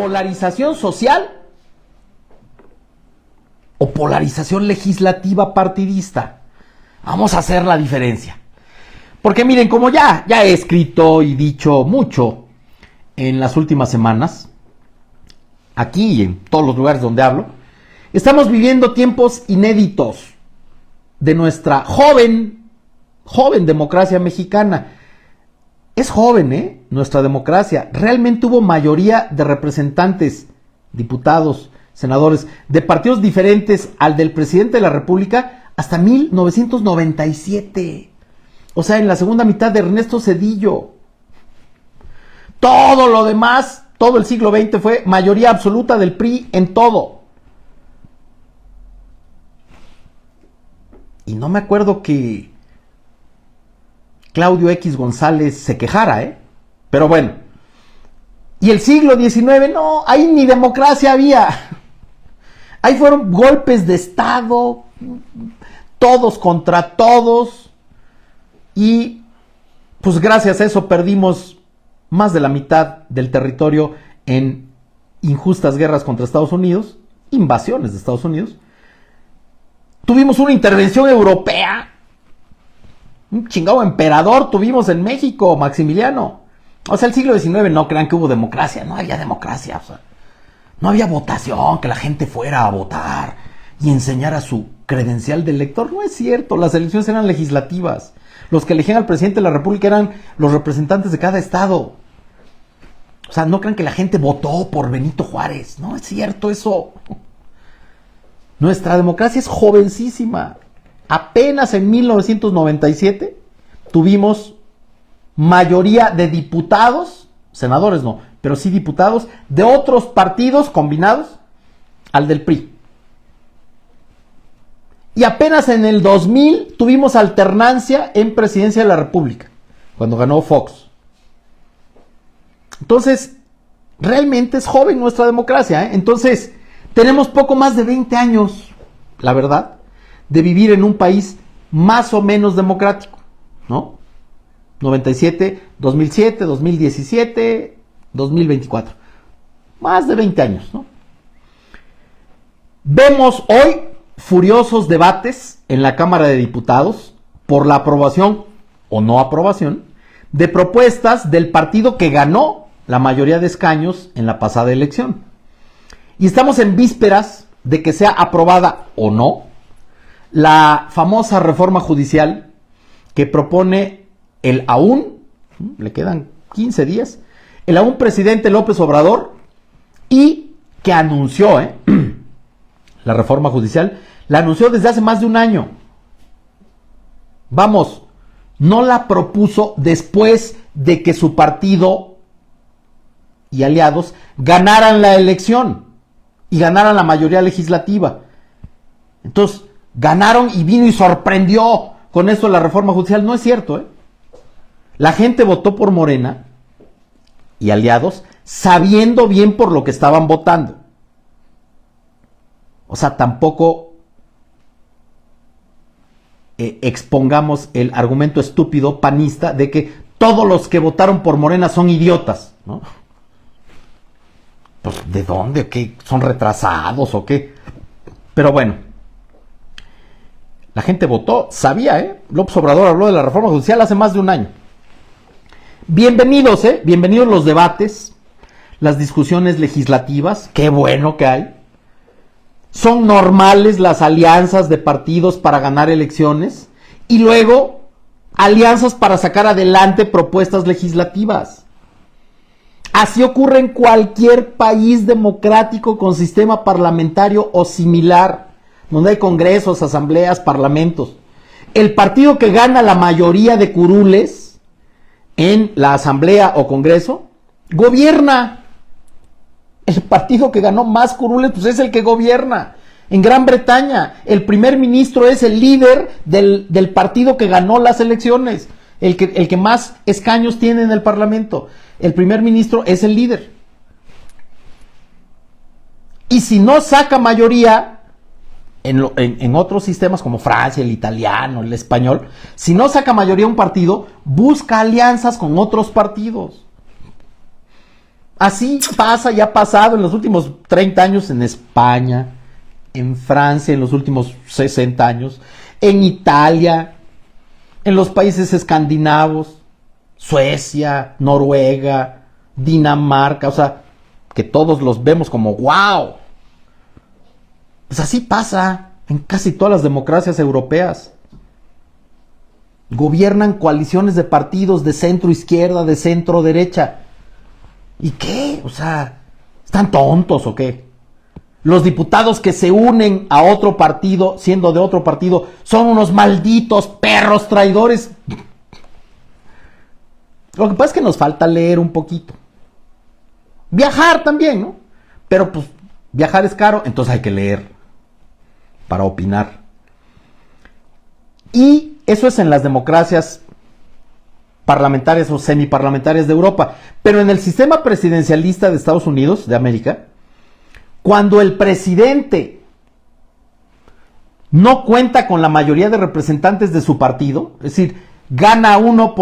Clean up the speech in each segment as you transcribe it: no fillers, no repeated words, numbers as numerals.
polarización social o polarización legislativa partidista. Vamos a hacer la diferencia. Porque miren, como ya he escrito y dicho mucho en las últimas semanas, aquí y en todos los lugares donde hablo, estamos viviendo tiempos inéditos de nuestra joven democracia mexicana. Es joven, nuestra democracia. Realmente hubo mayoría de representantes, diputados, senadores, de partidos diferentes al del presidente de la República hasta 1997. O sea, en la segunda mitad de Ernesto Zedillo. Todo lo demás, todo el siglo XX fue mayoría absoluta del PRI en todo. Y no me acuerdo que Claudio X González se quejara, Pero bueno. Y el siglo XIX, no, ahí ni democracia había. Ahí fueron golpes de Estado, todos contra todos. Y pues gracias a eso perdimos más de la mitad del territorio en injustas guerras contra Estados Unidos, invasiones de Estados Unidos. Tuvimos una intervención europea, un chingado emperador tuvimos en México, Maximiliano. O sea, el siglo XIX no crean que hubo democracia, no había democracia, o sea, no había votación, que la gente fuera a votar y enseñara su credencial de elector. No es cierto, las elecciones eran legislativas. Los que elegían al presidente de la República eran los representantes de cada estado. O sea, no crean que la gente votó por Benito Juárez. No es cierto eso. Nuestra democracia es jovencísima. Apenas en 1997 tuvimos mayoría de diputados, senadores no, pero sí diputados de otros partidos combinados al del PRI. Y apenas en el 2000 tuvimos alternancia en presidencia de la República, cuando ganó Fox. Entonces, realmente es joven nuestra democracia, Entonces, tenemos poco más de 20 años, la verdad, de vivir en un país más o menos democrático, ¿no? 97, 2007, 2017, 2024. Más de 20 años, ¿no? Vemos hoy furiosos debates en la Cámara de Diputados por la aprobación o no aprobación de propuestas del partido que ganó la mayoría de escaños en la pasada elección. Y estamos en vísperas de que sea aprobada o no la famosa reforma judicial que propone el aún, le quedan 15 días, el aún presidente López Obrador, y que anunció, la reforma judicial, la anunció desde hace más de un año. Vamos, no la propuso después de que su partido y aliados ganaran la elección y ganaran la mayoría legislativa. Entonces, ganaron y vino y sorprendió con esto la reforma judicial. No es cierto, La gente votó por Morena y aliados sabiendo bien por lo que estaban votando. O sea, tampoco expongamos el argumento estúpido panista de que todos los que votaron por Morena son idiotas, ¿no? Pues, ¿de dónde? ¿Qué? ¿Son retrasados o qué? Pero bueno, la gente votó, sabía, López Obrador habló de la reforma judicial hace más de un año. Bienvenidos, bienvenidos los debates, las discusiones legislativas, qué bueno que hay. Son normales las alianzas de partidos para ganar elecciones y luego alianzas para sacar adelante propuestas legislativas. Así ocurre en cualquier país democrático con sistema parlamentario o similar, donde hay congresos, asambleas, parlamentos. El partido que gana la mayoría de curules en la asamblea o congreso, gobierna. El partido que ganó más curules, pues es el que gobierna. En Gran Bretaña, el primer ministro es el líder del partido que ganó las elecciones, el que más escaños tiene en el parlamento. El primer ministro es el líder. Y si no saca mayoría, en otros sistemas como Francia, el italiano, el español, si no saca mayoría un partido, busca alianzas con otros partidos. Así pasa y ha pasado en los últimos 30 años en España, en Francia en los últimos 60 años, en Italia, en los países escandinavos, Suecia, Noruega, Dinamarca, o sea, que todos los vemos como wow. Pues así pasa en casi todas las democracias europeas. Gobiernan coaliciones de partidos de centro izquierda, de centro derecha. ¿Y qué? O sea, ¿están tontos o qué? Los diputados que se unen a otro partido, siendo de otro partido, son unos malditos perros traidores. Lo que pasa es que nos falta leer un poquito. Viajar también, ¿no? Pero pues viajar es caro, entonces hay que leer para opinar. Y eso es en las democracias parlamentarias o semiparlamentarias de Europa. Pero en el sistema presidencialista de Estados Unidos, de América, cuando el presidente no cuenta con la mayoría de representantes de su partido, es decir, gana uno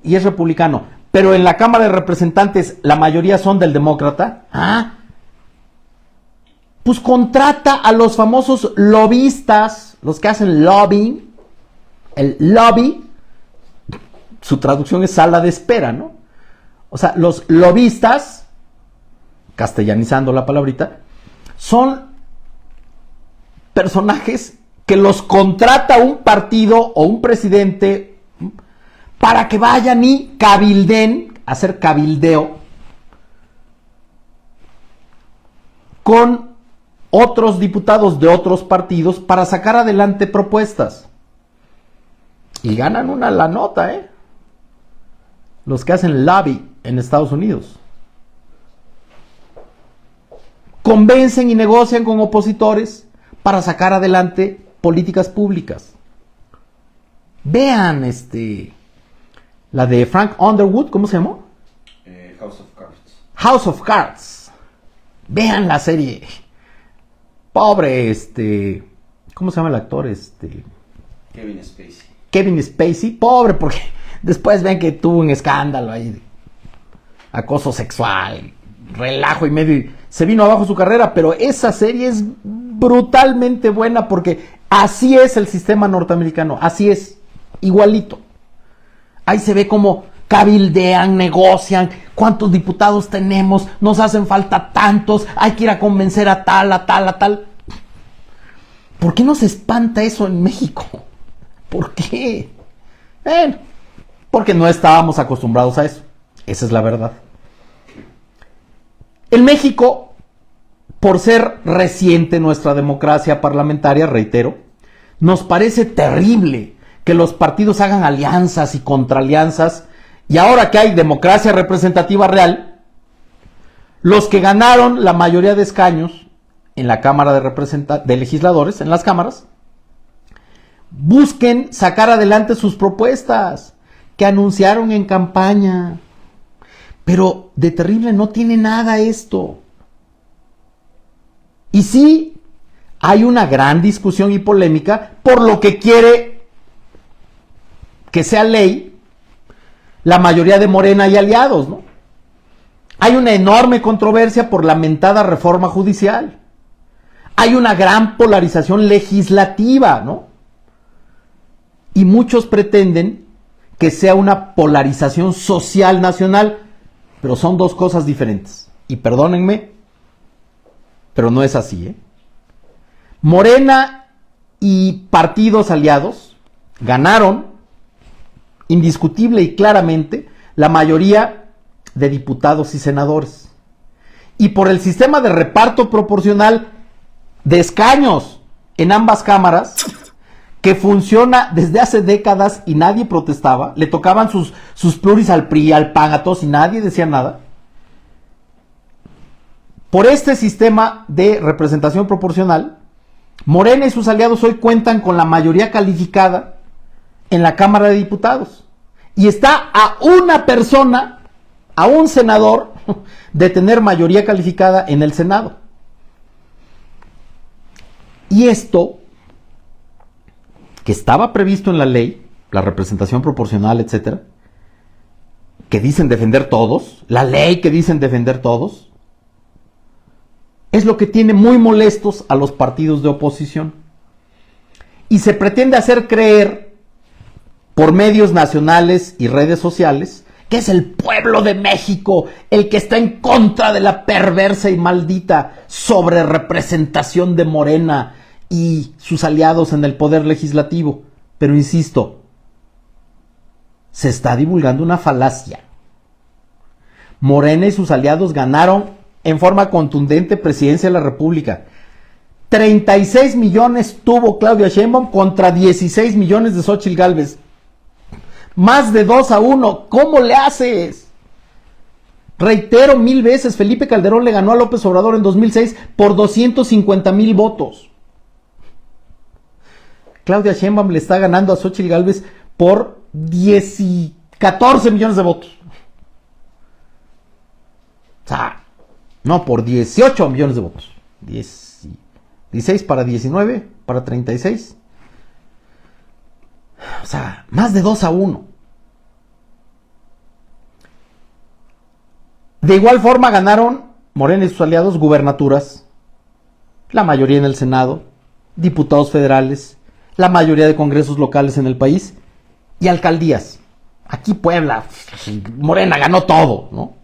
y es republicano, pero en la Cámara de Representantes la mayoría son del demócrata, pues contrata a los famosos lobistas, los que hacen lobbying. El lobby, su traducción es sala de espera, ¿no? O sea, los lobistas, castellanizando la palabrita, son personajes que los contrata un partido o un presidente para que vayan y cabilden, hacer cabildeo con otros diputados de otros partidos para sacar adelante propuestas. Y ganan una la nota, los que hacen lobby en Estados Unidos. Convencen y negocian con opositores para sacar adelante políticas públicas. Vean la de Frank Underwood, ¿cómo se llamó? House of Cards. House of Cards. Vean la serie. Pobre, ¿cómo se llama el actor? Kevin Spacey. Kevin Spacey, pobre, porque después ven que tuvo un escándalo ahí de acoso sexual, relajo y medio, se vino abajo su carrera, pero esa serie es brutalmente buena porque así es el sistema norteamericano, así es, igualito. Ahí se ve cómo cabildean, negocian, cuántos diputados tenemos, nos hacen falta tantos, hay que ir a convencer a tal, a tal, a tal. ¿Por qué nos espanta eso en México? ¿Por qué? Porque no estábamos acostumbrados a eso. Esa es la verdad. En México, por ser reciente nuestra democracia parlamentaria, reitero, nos parece terrible que los partidos hagan alianzas y contraalianzas, y ahora que hay democracia representativa real, los que ganaron la mayoría de escaños en la Cámara de Legisladores, en las cámaras, busquen sacar adelante sus propuestas que anunciaron en campaña. Pero de terrible no tiene nada esto. Y sí, hay una gran discusión y polémica por lo que quiere que sea ley la mayoría de Morena y aliados, ¿no? Hay una enorme controversia por la mentada reforma judicial. Hay una gran polarización legislativa, ¿no? Y muchos pretenden que sea una polarización social nacional, pero son dos cosas diferentes. Y perdónenme, pero no es así, Morena y partidos aliados ganaron indiscutible y claramente la mayoría de diputados y senadores. Y por el sistema de reparto proporcional de escaños en ambas cámaras, que funciona desde hace décadas y nadie protestaba, le tocaban sus pluris al PRI, al PAN, a todos y nadie decía nada. Por este sistema de representación proporcional, Morena y sus aliados hoy cuentan con la mayoría calificada en la Cámara de Diputados. Y está a una persona, a un senador, de tener mayoría calificada en el Senado. Y esto, que estaba previsto en la ley, la representación proporcional, etcétera, que dicen defender todos, la ley que dicen defender todos, es lo que tiene muy molestos a los partidos de oposición. Y se pretende hacer creer por medios nacionales y redes sociales que es el pueblo de México el que está en contra de la perversa y maldita sobrerepresentación de Morena y sus aliados en el poder legislativo. Pero insisto, se está divulgando una falacia. Morena y sus aliados ganaron en forma contundente presidencia de la República. 36 millones tuvo Claudia Sheinbaum contra 16 millones de Xóchitl Gálvez. Más de 2-1. ¿Cómo le haces? Reitero 1000 veces, Felipe Calderón le ganó a López Obrador en 2006 por 250,000 votos. Claudia Sheinbaum le está ganando a Xóchitl Gálvez por 14 millones de votos. O sea, no, por 18 millones de votos. 16 para 19, para 36. O sea, más de 2-1. De igual forma ganaron Morena y sus aliados gubernaturas, la mayoría en el Senado, diputados federales, la mayoría de congresos locales en el país y alcaldías. Aquí Puebla, Morena ganó todo, ¿no?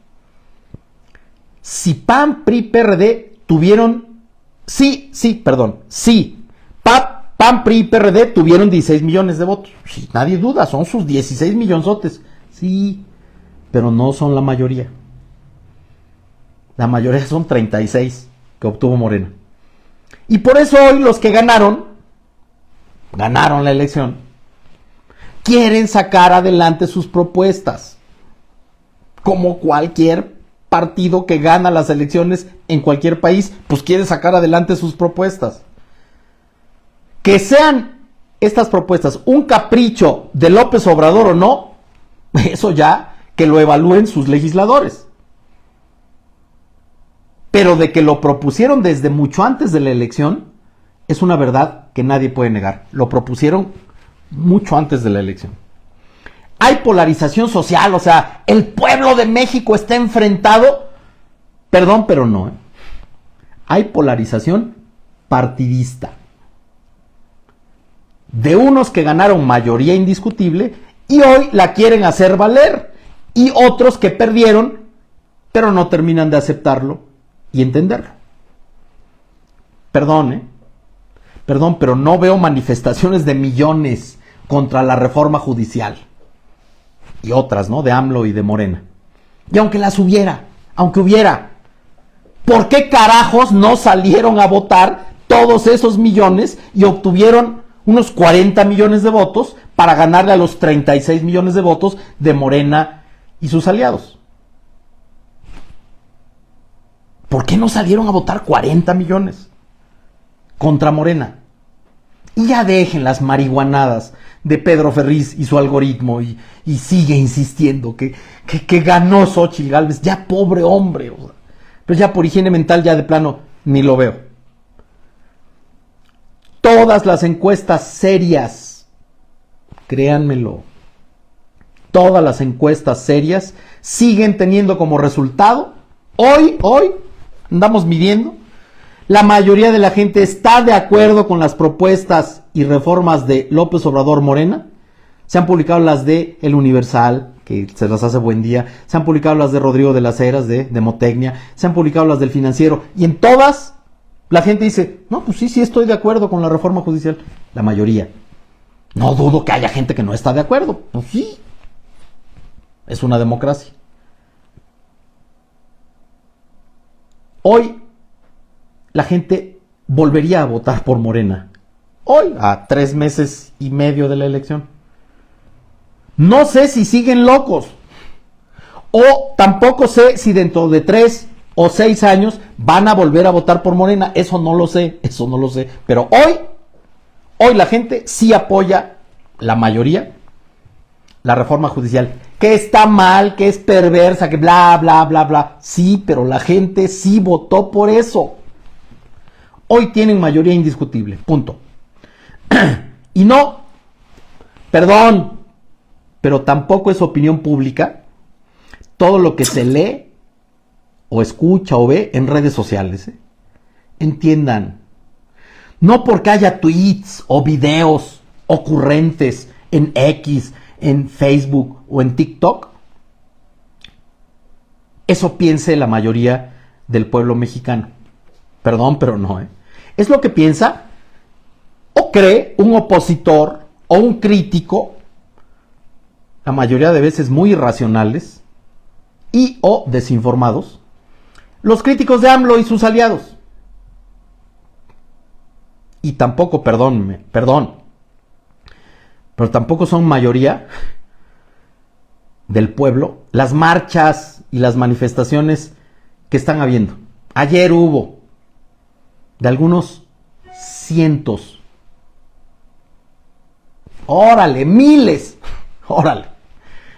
Si PAN, PRI, PRD tuvieron, PAN, PRI y PRD tuvieron 16 millones de votos. Sí, nadie duda, son sus 16 millonzotes. Sí, pero no son la mayoría. La mayoría son 36 que obtuvo Morena. Y por eso hoy los que ganaron la elección, quieren sacar adelante sus propuestas. Como cualquier partido que gana las elecciones en cualquier país, pues quiere sacar adelante sus propuestas. Que sean estas propuestas un capricho de López Obrador o no, eso ya que lo evalúen sus legisladores. Pero de que lo propusieron desde mucho antes de la elección, es una verdad que nadie puede negar. Lo propusieron mucho antes de la elección. Hay polarización social, o sea, el pueblo de México está enfrentado, perdón, pero no, ¿eh? Hay polarización partidista. De unos que ganaron mayoría indiscutible y hoy la quieren hacer valer, y otros que perdieron, pero no terminan de aceptarlo y entenderlo. Perdón, pero no veo manifestaciones de millones contra la reforma judicial y otras, ¿no? De AMLO y de Morena. Y aunque hubiera, ¿por qué carajos no salieron a votar todos esos millones y obtuvieron unos 40 millones de votos para ganarle a los 36 millones de votos de Morena y sus aliados? ¿Por qué no salieron a votar 40 millones contra Morena? Y ya dejen las marihuanadas de Pedro Ferriz y su algoritmo y sigue insistiendo que ganó Xóchitl Gálvez. Ya pobre hombre, o sea, pero ya por higiene mental ya de plano ni lo veo. Todas las encuestas serias, créanmelo, todas las encuestas serias siguen teniendo como resultado, hoy andamos midiendo, la mayoría de la gente está de acuerdo con las propuestas y reformas de López Obrador Morena. Se han publicado las de El Universal, que se las hace buen día, se han publicado las de Rodrigo de las Heras, de Demotecnia, se han publicado las del Financiero, y en todas la gente dice, no, pues sí estoy de acuerdo con la reforma judicial. La mayoría. No dudo que haya gente que no está de acuerdo. Pues sí. Es una democracia. Hoy la gente volvería a votar por Morena. Hoy, a 3 meses y medio de la elección. No sé si siguen locos. O tampoco sé si dentro de 3 o 6 años van a volver a votar por Morena. Eso no lo sé. Pero hoy la gente sí apoya, la mayoría, la reforma judicial. Que está mal, que es perversa, que bla, bla, bla, bla. Sí, pero la gente sí votó por eso. Hoy tienen mayoría indiscutible. Punto. Y no, perdón, pero tampoco es opinión pública todo lo que se lee o escucha o ve en redes sociales. Entiendan, no porque haya tweets o videos ocurrentes en X, en Facebook o en TikTok, eso piense la mayoría del pueblo mexicano. Perdón, pero no. Es lo que piensa o cree un opositor o un crítico, la mayoría de veces muy irracionales y o desinformados, los críticos de AMLO y sus aliados. Y tampoco, perdón, pero tampoco son mayoría del pueblo las marchas y las manifestaciones que están habiendo. Ayer hubo de algunos cientos, miles,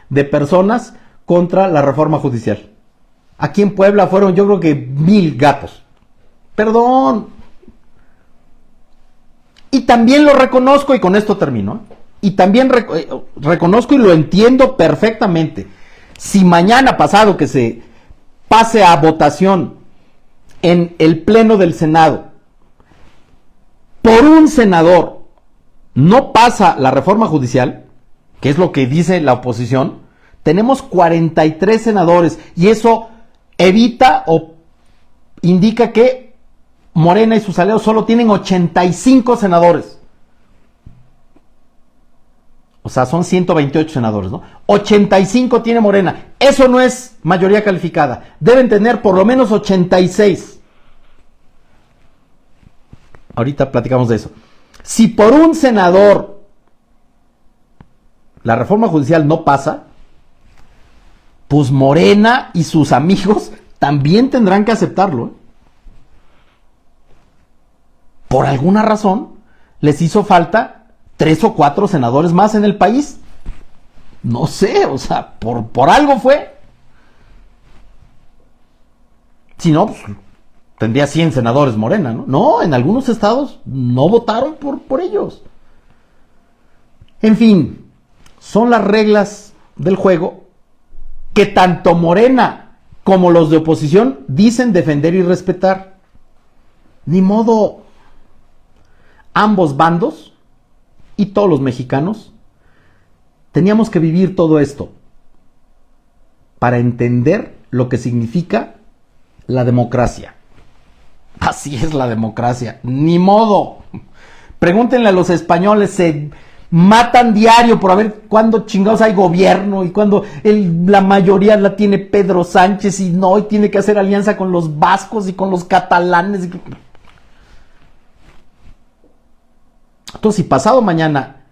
de personas contra la reforma judicial. Aquí en Puebla fueron, yo creo que 1,000 gatos. Perdón. Y también lo reconozco, y con esto termino. Y también reconozco y lo entiendo perfectamente. Si mañana pasado que se pase a votación en el Pleno del Senado, por un senador no pasa la reforma judicial, que es lo que dice la oposición, tenemos 43 senadores y eso evita o indica que Morena y sus aliados solo tienen 85 senadores. O sea, son 128 senadores, ¿no? 85 tiene Morena. Eso no es mayoría calificada. Deben tener por lo menos 86. Ahorita platicamos de eso. Si por un senador la reforma judicial no pasa, pues Morena y sus amigos también tendrán que aceptarlo. Por alguna razón les hizo falta 3 o 4 senadores más en el país. No sé, o sea, por algo fue. Si no, pues tendría 100 senadores Morena, ¿no? No, en algunos estados no votaron por ellos. En fin, son las reglas del juego que tanto Morena como los de oposición dicen defender y respetar. Ni modo. Ambos bandos y todos los mexicanos teníamos que vivir todo esto para entender lo que significa la democracia. Así es la democracia, ni modo. Pregúntenle a los españoles, se matan diario por a ver cuándo chingados hay gobierno y cuándo la mayoría la tiene Pedro Sánchez y no, y tiene que hacer alianza con los vascos y con los catalanes. Entonces, si pasado mañana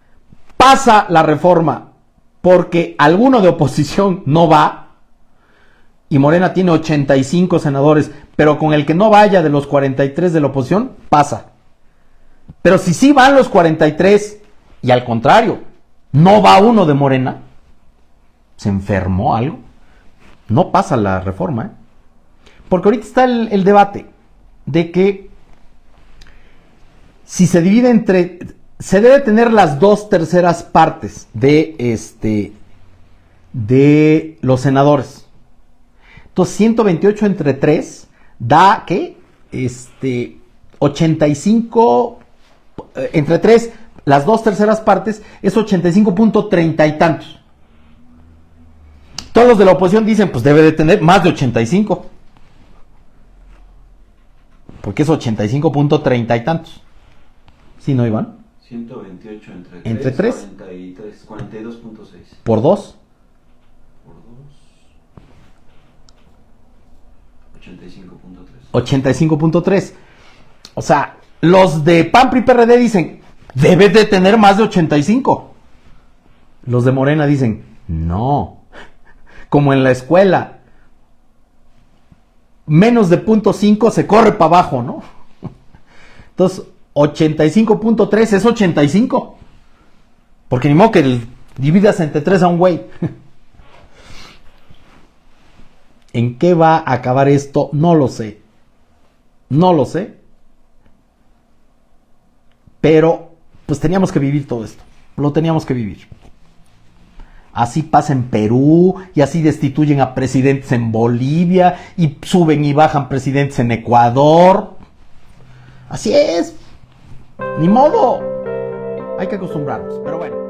pasa la reforma porque alguno de oposición no va, y Morena tiene 85 senadores, pero con el que no vaya de los 43 de la oposición, pasa. Pero si sí van los 43, y al contrario, no va uno de Morena, ¿se enfermó algo? No pasa la reforma, Porque ahorita está el debate de que si se divide entre, se debe tener las 2/3 partes de los senadores. Entonces 128 entre 3 da ¿qué? 85 entre 3, las 2/3 partes es 85.30 y tantos. Todos los de la oposición dicen, pues debe de tener más de 85. Porque es 85.30 y tantos. ¿Sí, no, Iván? 128 entre 3, 42.6. Por 2. Por 2. 85.3. 85.3. O sea, los de PAN, PRI, PRD dicen, debe de tener más de 85. Los de Morena dicen, no. Como en la escuela, menos de 0.5 se corre para abajo, ¿no? Entonces, 85.3 es 85. Porque ni modo que dividas entre 3 a un güey. ¿En qué va a acabar esto? No lo sé. No lo sé. Pero, pues teníamos que vivir todo esto. Lo teníamos que vivir. Así pasa en Perú, y así destituyen a presidentes en Bolivia, y suben y bajan presidentes en Ecuador. Así es. Ni modo. Hay que acostumbrarnos, pero bueno.